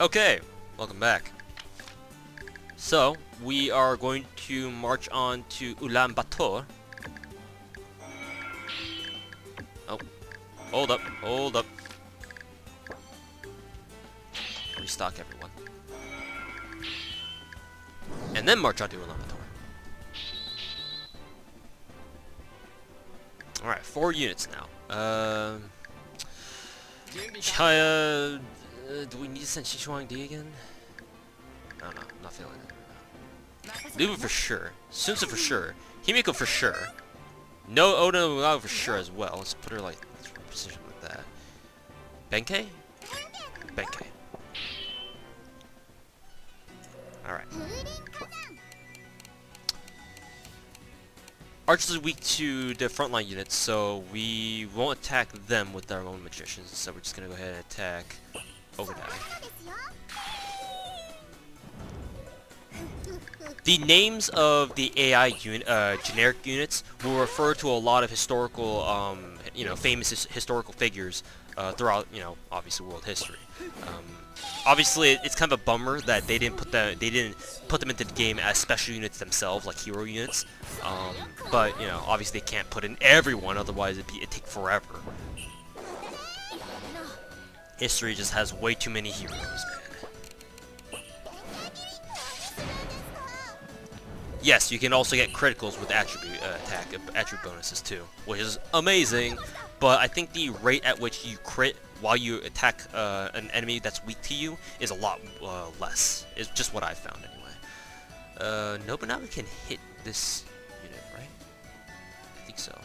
Okay, welcome back. So, we are going to march on to Ulaanbaatar. Oh, hold up. Restock everyone. And then march on to Ulaanbaatar. Alright, 4 units now. Do we need to send Sichuan-D again? I don't know, I'm not feeling it. Lubu for sure. Sunsa for sure. Himiko for sure. No Oda Ulau for sure as well. Let's put her like, let's position like that. Benkei? Benkei. Alright. Archers are weak to the frontline units, so we won't attack them with our own magicians. So we're just gonna go ahead and attack Obadai. The names of the AI generic units will refer to a lot of historical, famous historical figures throughout, obviously world history. Obviously, it's kind of a bummer that they didn't put them into the game as special units themselves, like hero units. But obviously they can't put in everyone, otherwise it'd take forever. History just has way too many heroes, man. Yes, you can also get criticals with attribute bonuses too, which is amazing. But I think the rate at which you crit while you attack an enemy that's weak to you is a lot less. It's just what I found anyway. Nobunaga can hit this unit, right? I think so.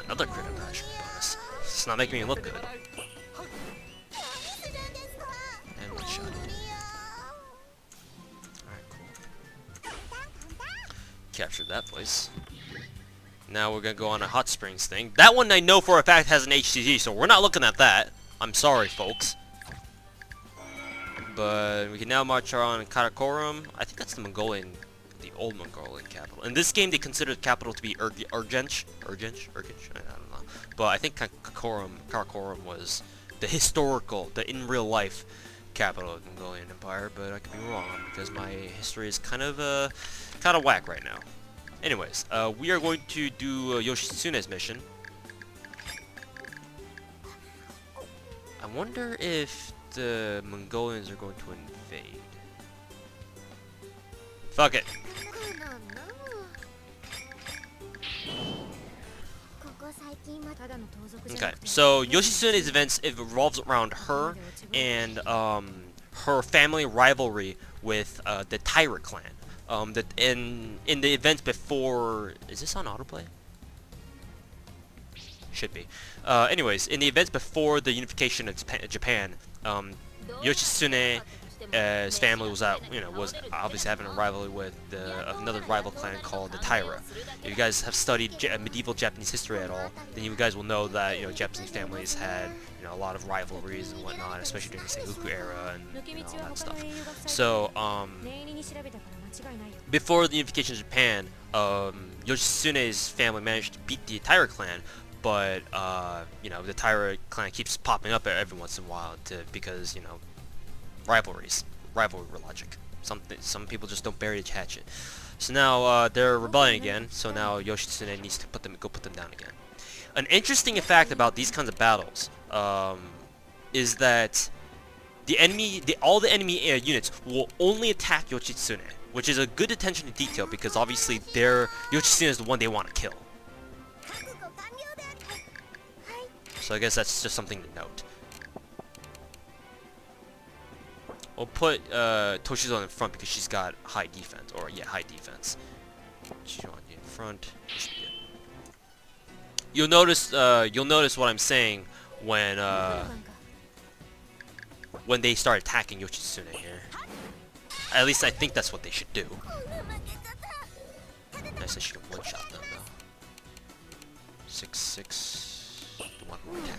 Another critical attribute bonus. It's not making me look good. And one shot. Alright, cool. Captured that place. Now we're gonna go on a hot springs thing. That one I know for a fact has an HCG, so we're not looking at that. I'm sorry, folks. But we can now march on Karakorum. I think that's the old Mongolian capital. In this game, they consider the capital to be Urgench. I don't know. But I think Karakorum was the in real life capital of the Mongolian Empire. But I could be wrong because my history is kind of whack right now. Anyways, we are going to do Yoshitsune's mission. I wonder if the Mongolians are going to invade. Fuck it. Okay, so Yoshitsune's events, it revolves around her and her family rivalry with the Taira clan. In the events before, is this on autoplay? Should be. Anyways, in the events before the unification of Japan, Yoshitsune's family was was obviously having a rivalry with another rival clan called the Taira. If you guys have studied medieval Japanese history at all, then you guys will know that Japanese families had a lot of rivalries and whatnot, especially during the Sengoku era and all that stuff. So before the unification of Japan, Yoshitsune's family managed to beat the Taira clan. But the Taira clan keeps popping up every once in a while because rivalry logic. Some people just don't bury the hatchet. So now they're rebelling again. So now Yoshitsune needs to put them down again. An interesting fact about these kinds of battles is that all the enemy units will only attack Yoshitsune, which is a good attention to detail because obviously Yoshitsune is the one they want to kill. So I guess that's just something to note. We'll put Toshizo in front because she's got high defense, high defense. She's on in front. You'll notice what I'm saying when they start attacking Yoshitsune here. At least I think that's what they should do. Nice that she can one-shot them though. 6-6. One more attack.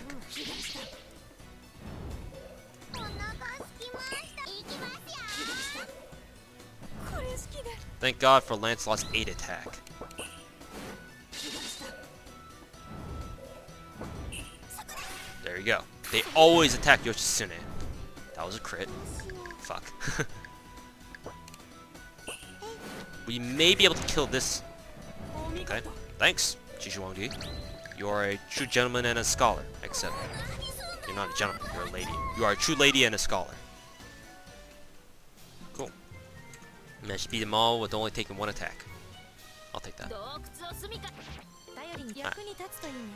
Thank God for Lancelot's 8 attack. There you go. They always attack Yoshitsune. That was a crit. Fuck. We may be able to kill this. Okay. Thanks, Jishuangji. You are a true gentleman and a scholar. Except, you're not a gentleman, you're a lady. You are a true lady and a scholar. Cool. Managed to beat them all with only taking one attack. I'll take that. Right.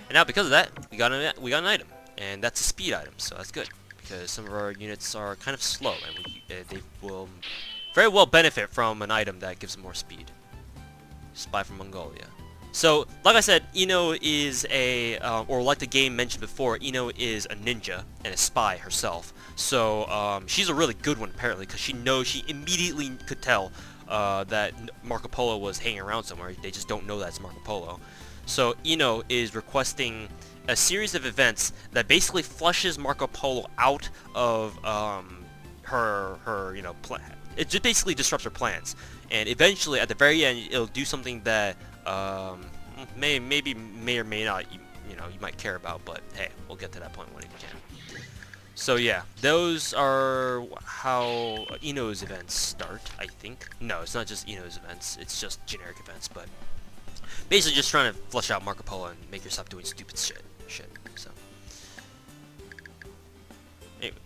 And now because of that, we got an item. And that's a speed item, so that's good. Because some of our units are kind of slow, and they will very well benefit from an item that gives them more speed. Spy from Mongolia. So, like I said, Inou is a, or like the game mentioned before, Inou is a ninja and a spy herself. So, she's a really good one apparently, because she immediately could tell that Marco Polo was hanging around somewhere. They just don't know that's Marco Polo. So, Inou is requesting a series of events that basically flushes Marco Polo out of her you know, plan. It just basically disrupts her plans, and eventually at the very end it'll do something that may or may not you might care about, but hey, we'll get to that point when we can. So yeah, those are how Inou's events start, I think. No, it's not just Inou's events, it's just generic events, but basically just trying to flush out Marco Polo and make her stop doing stupid shit. So,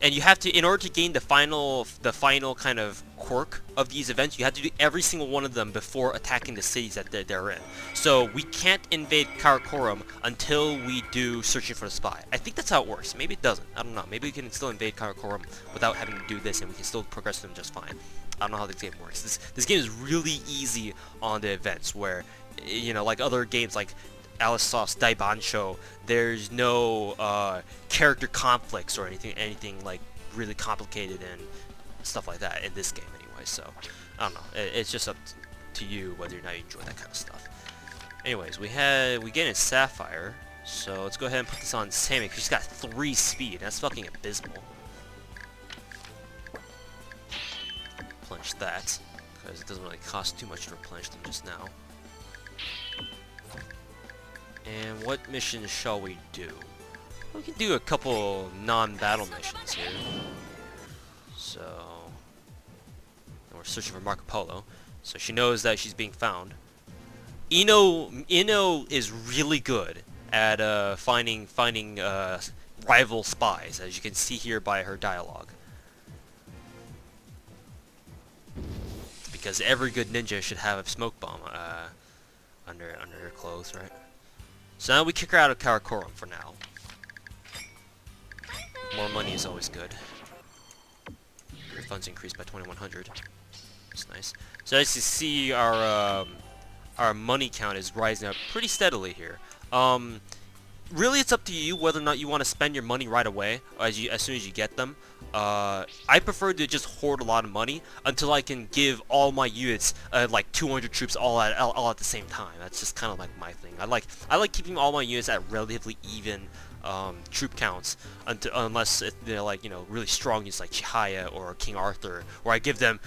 and you have to, in order to gain the final kind of quirk of these events, you have to do every single one of them before attacking the cities that they're in. So we can't invade Karakorum until we do Searching for the Spy. I think that's how it works. Maybe it doesn't. I don't know. Maybe we can still invade Karakorum without having to do this, and we can still progress them just fine. I don't know how this game works. This game is really easy on the events, where, you know, like other games like Alice Soft's Daibansho, there's no character conflicts or anything like really complicated and stuff like that in this game anyway. So I don't know. It's just up to you whether or not you enjoy that kind of stuff. Anyways, we gained a Sapphire, so let's go ahead and put this on Sammy because she's got 3 speed. That's fucking abysmal. Replenish that because it doesn't really cost too much to replenish them just now. And what missions shall we do? We can do a couple non-battle missions here. So, we're searching for Marco Polo, so she knows that she's being found. Inou is really good at finding rival spies, as you can see here by her dialogue. Because every good ninja should have a smoke bomb under her clothes, right? So now we kick her out of Karakorum for now. More money is always good. Your funds increased by 2,100. That's nice. So as you see, our money count is rising up pretty steadily here. Really, it's up to you whether or not you want to spend your money right away, as soon as you get them. I prefer to just hoard a lot of money until I can give all my units like 200 troops all at the same time. That's just kind of like my thing. I like keeping all my units at relatively even troop counts unless they're like, you know, really strong units like Chihaya or King Arthur, where I give them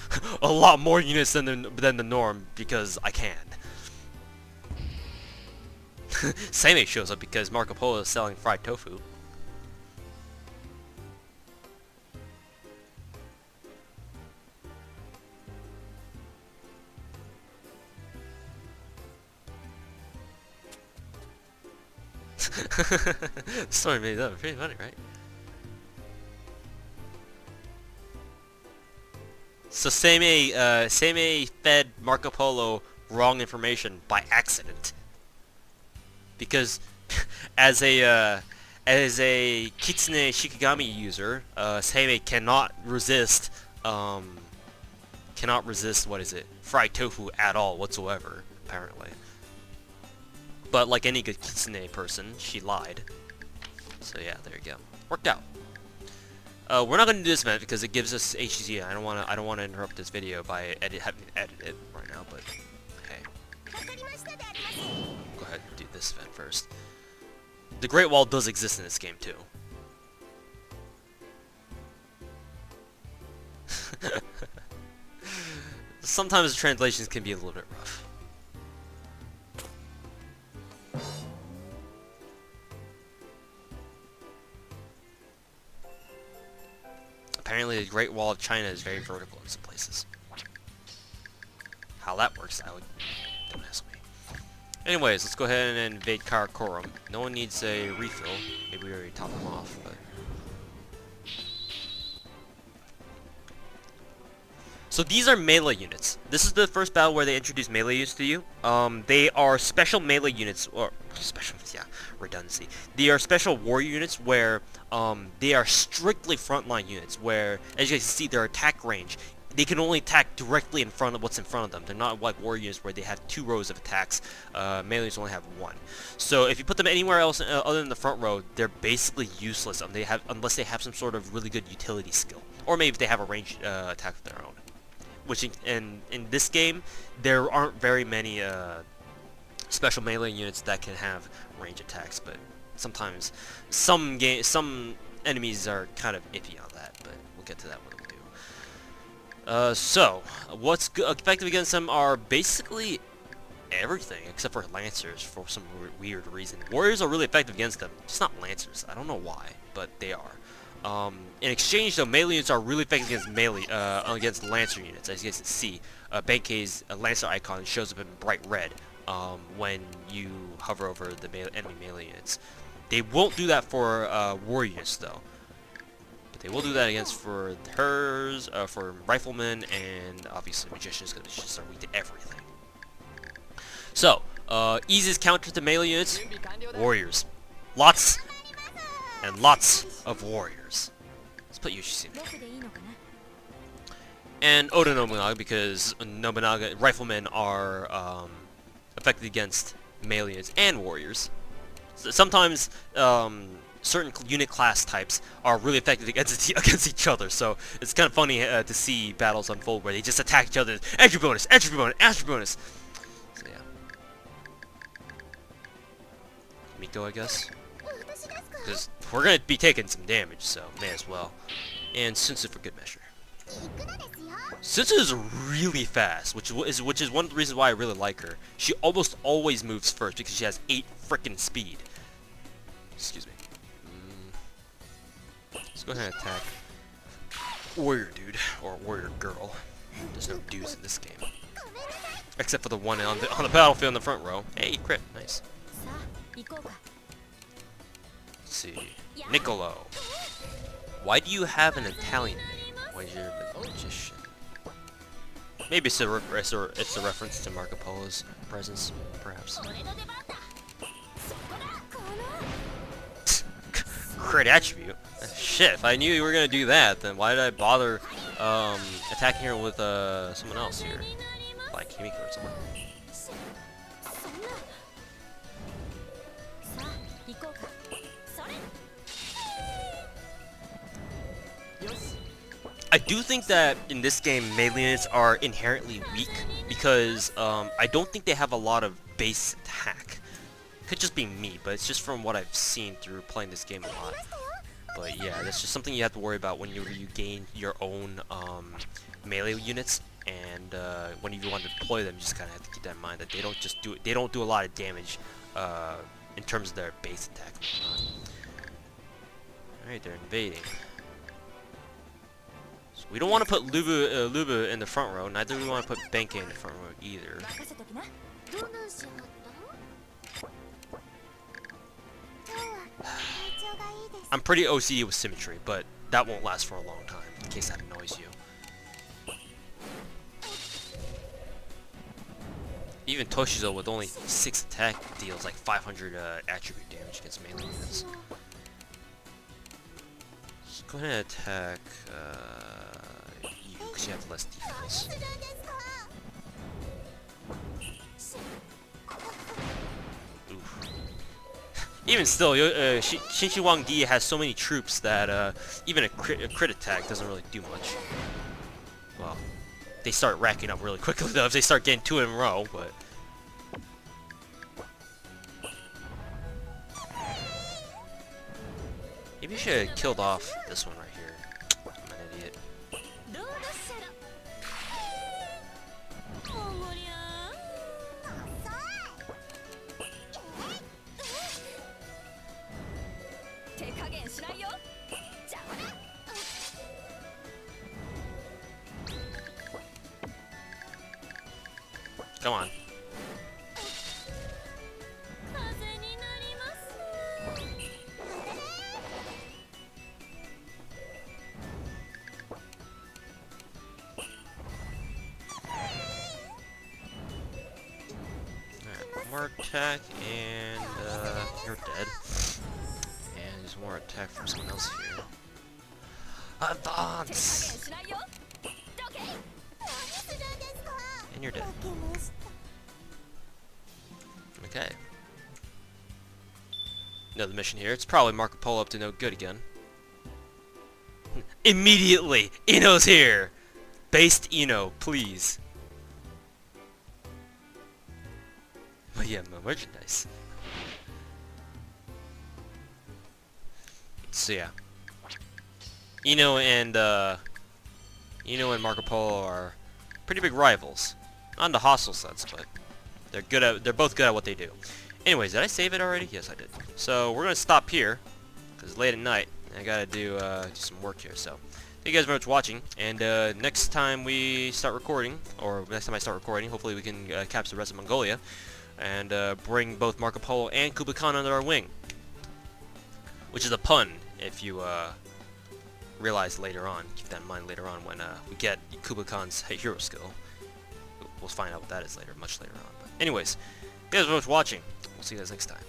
a lot more units than the norm because I can. Seimei shows up because Marco Polo is selling fried tofu. The story made up. Pretty funny, right? So Seimei fed Marco Polo wrong information by accident. Because as a Kitsune Shikigami user, Seimei cannot resist what is it? Fried tofu at all whatsoever, apparently. But like any good Kitsune person, she lied. So yeah, there you go. Worked out. We're not gonna do this event because it gives us HDZ. I don't wanna interrupt this video by having to edit it right now, but hey. Go ahead and do this event first. The Great Wall does exist in this game too. Sometimes the translations can be a little bit rough. apparently the Great Wall of China is very vertical in some places. How that works, don't ask me. Anyways, let's go ahead and invade Karakorum. No one needs a refill. Maybe we already topped them off, but... So these are melee units. This is the first battle where they introduce melee units to you. They are special melee units, or special, yeah, redundancy. They are special warrior units where they are strictly frontline units where, as you guys see, their attack range, they can only attack directly in front of what's in front of them. They're not like warrior units where they have 2 rows of attacks. Melee units only have 1. So if you put them anywhere else other than the front row, they're basically useless unless they have some sort of really good utility skill. Or maybe if they have a ranged attack of their own. Which in this game, there aren't very many special melee units that can have range attacks, but sometimes some enemies are kind of iffy on that, but we'll get to that when we do. So what's effective against them are basically everything except for Lancers for some weird reason. Warriors are really effective against them, just not Lancers. I don't know why, but they are. In exchange, though, melee units are really effective against Lancer units. As you guys can see, Benkei's Lancer icon shows up in bright red when you hover over the enemy melee units. They won't do that for warrior units, though. But they will do that for hers, for riflemen, and obviously magicians, because magicians are weak to everything. So, easiest counter to melee units, warriors. Lots and lots of warriors. Let's put Eiyuu Senki. And Oda Nobunaga, because Nobunaga riflemen are effective against melee units and warriors. So sometimes certain unit class types are really effective against each other. So it's kind of funny to see battles unfold where they just attack each other. Entry bonus, entry bonus, entry bonus. So yeah. Miko, I guess. Because we're going to be taking some damage, so may as well. And Sunsu for good measure. Sunsu is really fast, which is one of the reasons why I really like her. She almost always moves first because she has 8 frickin' speed. Excuse me. Let's go ahead and attack warrior dude, or warrior girl. There's no dudes in this game. Except for the one on the battlefield in the front row. Hey, crit, nice. Let's see. Niccolo. Why do you have an Italian name? Why is your magician? Maybe it's a reference to Marco Polo's presence, perhaps. Crit attribute? Shit, if I knew you were gonna do that, then why did I bother attacking her with someone else here? Like Himiko or someone. I do think that in this game, melee units are inherently weak because I don't think they have a lot of base attack. Could just be me, but it's just from what I've seen through playing this game a lot. But yeah, that's just something you have to worry about when you gain your own melee units, and when you want to deploy them, you just kind of have to keep that in mind that they don't do a lot of damage in terms of their base attack. All right, they're invading. So we don't want to put Lubu in the front row. Neither do we want to put Benkei in the front row either. I'm pretty OCD with symmetry, but that won't last for a long time, in case that annoys you. Even Toshizo with only 6 attack deals like 500 attribute damage against melee units. Let's go ahead and attack you, because you have less defense. Even still, Shinshi Wangdi has so many troops that even a crit attack doesn't really do much. Well, they start racking up really quickly though if they start getting 2 in a row, but... Maybe I should have killed off this one right here. I'm an idiot. Come on. Alright, more attack, and you're dead. And there's more attack from someone else here. Advance! And you're dead. Okay. Another mission here. It's probably Marco Polo up to no good again. Immediately! Inou's here! Based Inou, please. But yeah, my merchandise. So yeah. Inou and Marco Polo are pretty big rivals. Not in the hostile sense, but they're both good at what they do. Anyways, did I save it already? Yes, I did. So we're gonna stop here because it's late at night and I gotta do some work here. So thank you guys very much for watching. And next time we start recording, or next time I start recording, hopefully we can capture the rest of Mongolia and bring both Marco Polo and Kublai Khan under our wing, which is a pun if you realize later on. Keep that in mind later on when we get Kublai Khan's hero skill. We'll find out what that is later, much later on. But anyways, thank you guys very much for watching. We'll see you guys next time.